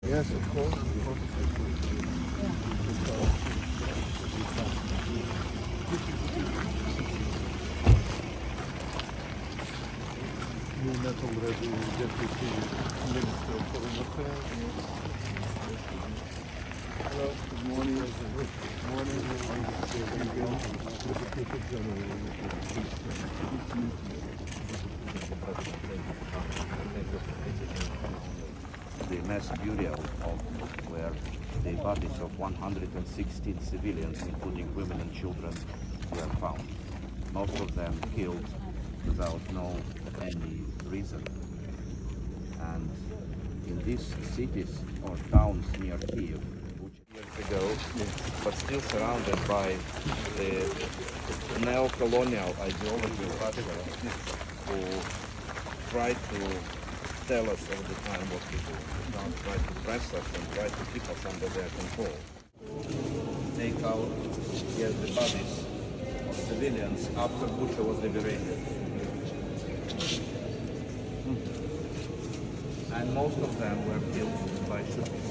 Yes, of course. We met already Deputy Minister of Foreign Affairs. Hello, good morning. Good morning. The mass burial of where the bodies of 116 civilians, including women and children, were found. Most of them killed without any reason. And in these cities or towns near Kyiv, which years ago, but still surrounded by the neo-colonial ideology of Russia, who tried to tell us all the time what to do. Try to press us and try to keep us under their control. Take out the bodies of civilians after Butcher was liberated. And most of them were killed by shooting.